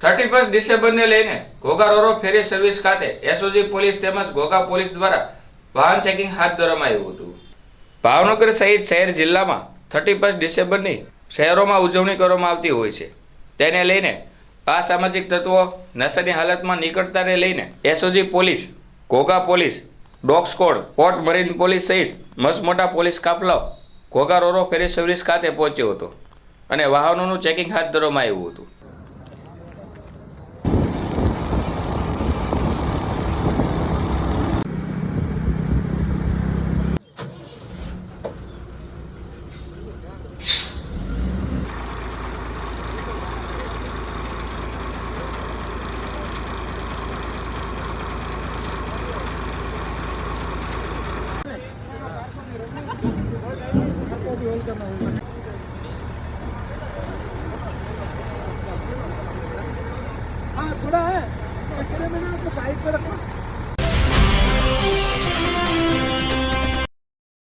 31 ડિસેમ્બરને લઈને Ghogha રોરો ferry service ખાતે SOG police તેમજ ઘોઘા પોલીસ દ્વારા વાહન ચેકિંગ હાથ ધરવામાં આવ્યું હતું। ભાવનગર સહિત શહેર જિલ્લામાં 31 ડિસેમ્બરની શહેરોમાં ઉજવણી કરવામાં આવતી હોય છે। તેને લઈને અસામાજિક તત્વો નશાની હાલતમાં નીકળતાને લઈને SOG police, Ghogha police, dog squad, port marine police સહિત મસમોટા પોલીસ કાફલો ઘોઘા રોરો ફેરી સર્વિસ ખાતે પહોંચ્યો હતો અને વાહનોનું ચેકિંગ હાથ ધરવામાં આવ્યું હતું। हाँ थोड़ा है, एक्चुअली मैंने आपको साइड पे रखा।